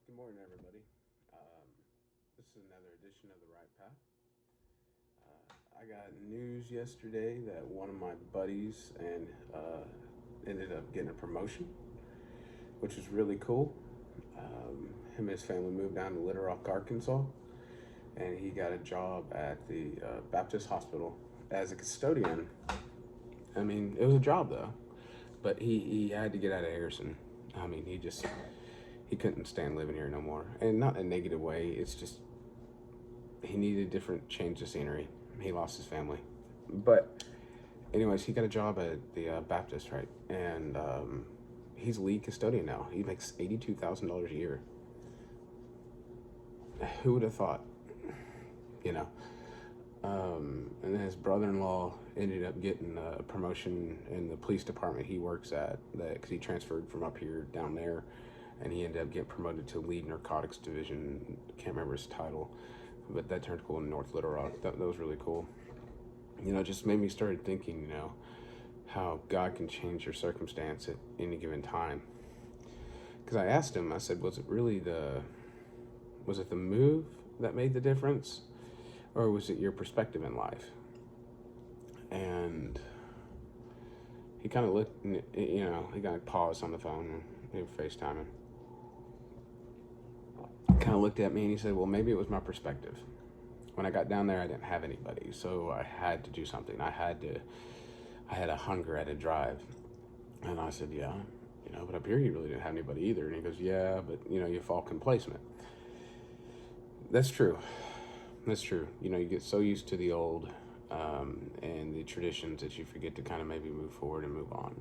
Good morning, everybody. This is another edition of The Right Path. I got news yesterday that one of my buddies ended up getting a promotion, which was really cool. Him and his family moved down to Little Rock, Arkansas, and he got a job at the Baptist Hospital as a custodian. I mean, it was a job though, but he had to get out of Harrison. I mean, he couldn't stand living here no more, and not in a negative way. It's just he needed a different change of scenery. He lost his family, but anyways, he got a job at the Baptist, right? And he's lead custodian now. He makes $82,000 a year. Who would have thought? You know. And then his brother-in-law ended up getting a promotion in the police department he works at, because he transferred from up here down there, and he ended up getting promoted to lead narcotics division. Can't remember his title, but that turned cool in North Little Rock. That was really cool. It just made me started thinking, how God can change your circumstance at any given time. Because I asked him, I said, was it the move that made the difference, or was it your perspective in life? And he kind of looked, he kind of paused on the phone, and they were FaceTiming. Kind of looked at me and he said, well, maybe it was my perspective. When I got down there, I didn't have anybody, so I had to do something. I had a hunger, I had a drive. And I said, yeah, but up here you really didn't have anybody either. And he goes, yeah, but you fall complacent. That's true. That's true. You get so used to the old and the traditions that you forget to kind of maybe move forward and move on.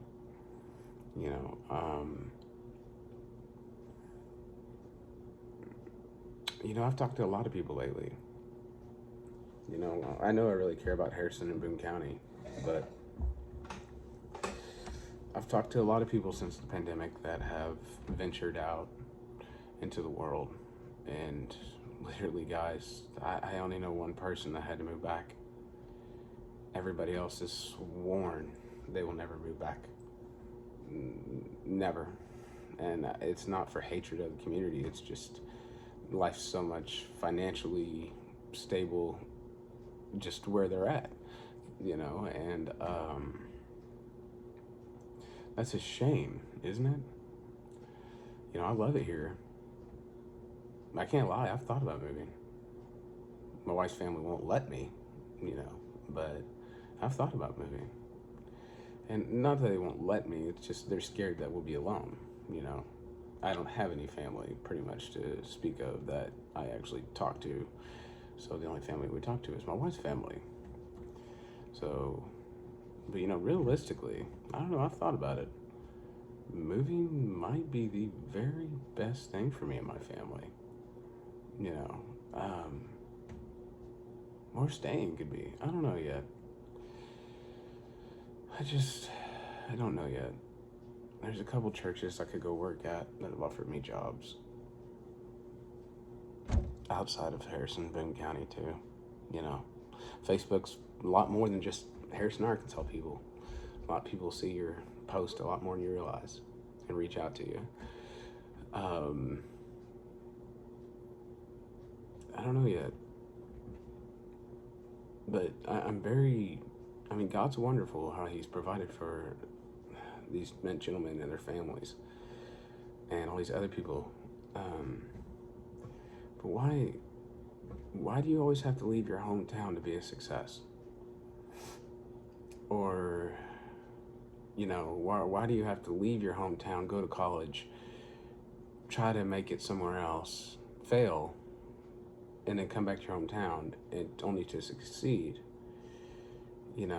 I've talked to a lot of people lately. I know I really care about Harrison and Boone County, but I've talked to a lot of people since the pandemic that have ventured out into the world. And literally, guys, I only know one person that had to move back. Everybody else is sworn they will never move back. Never. And it's not for hatred of the community. It's just life's so much financially stable just where they're at, and that's a shame, isn't it? I love it here. I can't lie, I've thought about moving. My wife's family won't let me, but I've thought about moving. And not that they won't let me, it's just they're scared that we'll be alone, I don't have any family pretty much to speak of that I actually talk to. So the only family we talk to is my wife's family. So, but realistically, I don't know, I've thought about it. Moving might be the very best thing for me and my family. Or staying could be. I don't know yet. I don't know yet. There's a couple churches I could go work at that have offered me jobs outside of Harrison, Boone County too. Facebook's a lot more than just Harrison, Arkansas people. A lot of people see your post a lot more than you realize and reach out to you. I don't know yet. But God's wonderful how he's provided for these men, gentlemen and their families and all these other people. But why do you always have to leave your hometown to be a success? Or, why do you have to leave your hometown, go to college, try to make it somewhere else, fail, and then come back to your hometown and only to succeed, and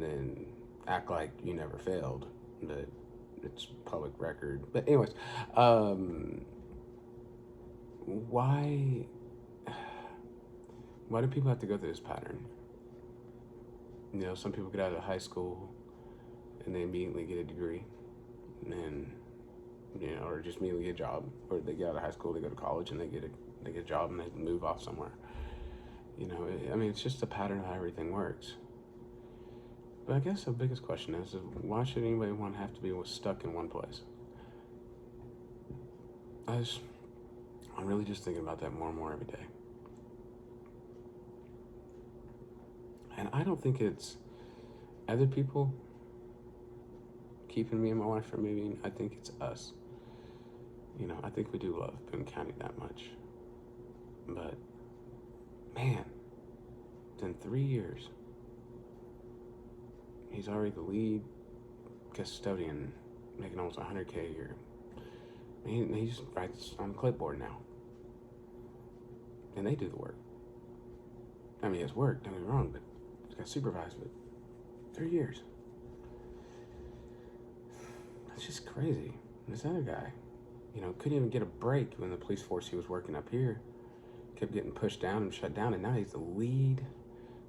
then act like you never failed, but it's public record. But anyways, why do people have to go through this pattern? Some people get out of high school and they immediately get a degree, and then, or just immediately get a job, or they get out of high school, they go to college, and they get a job, and they move off somewhere. It's just a pattern of how everything works. But I guess the biggest question is why should anybody want to have to be stuck in one place? I'm really just thinking about that more and more every day. And I don't think it's other people keeping me and my wife from moving. I think it's us. I think we do love Boone County that much. But, man, it's been 3 years. He's already the lead custodian, making almost $100K a year. He just writes on the clipboard now. And they do the work. I mean, it's work, don't get me wrong, but he's got supervised it. 3 years. That's just crazy. And this other guy, couldn't even get a break when the police force he was working up here kept getting pushed down and shut down, and now he's the lead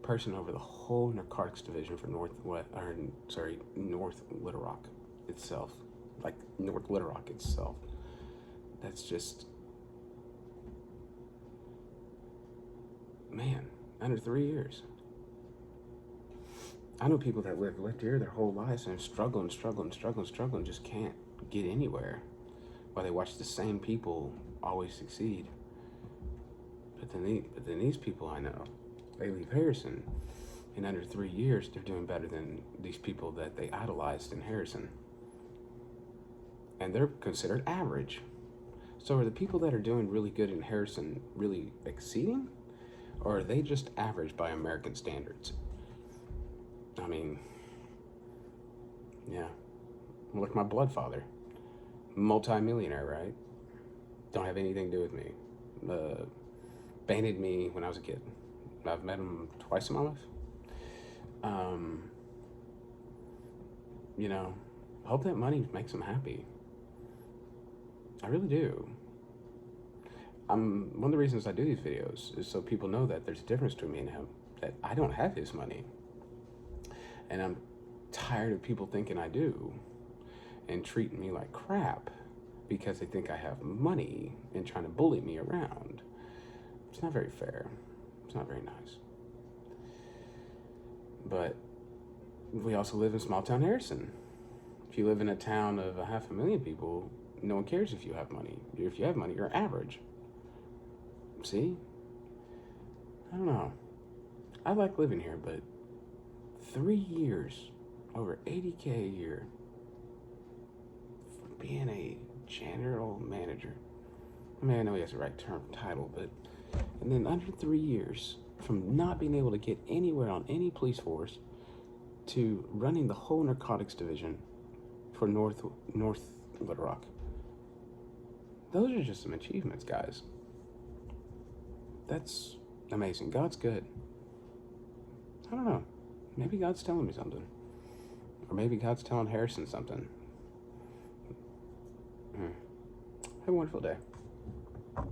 person over the whole narcotics division for North Little Rock itself. Like North Little Rock itself. That's just, man, under 3 years. I know people that lived here their whole lives and struggling, just can't get anywhere while they watch the same people always succeed. But then these people I know, they leave Harrison. In under 3 years, they're doing better than these people that they idolized in Harrison. And they're considered average. So are the people that are doing really good in Harrison really exceeding? Or are they just average by American standards? I mean, yeah. Look, my blood father. Multi-millionaire, right? Don't have anything to do with me. Abandoned me when I was a kid. I've met him twice in my life. I hope that money makes him happy. I really do. One of the reasons I do these videos is so people know that there's a difference between me and him, that I don't have his money. And I'm tired of people thinking I do and treating me like crap because they think I have money and trying to bully me around. It's not very fair. It's not very nice. But we also live in small town Harrison. If you live in a town of 500,000 people, no one cares if you have money. If you have money, you're average. See? I don't know. I like living here, but 3 years, over $80K a year, for being a general manager. I mean, I know he has the right title, but, and then under 3 years, from not being able to get anywhere on any police force to running the whole narcotics division for North Little Rock. Those are just some achievements, guys. That's amazing. God's good. I don't know. Maybe God's telling me something. Or maybe God's telling Harrison something. Have a wonderful day.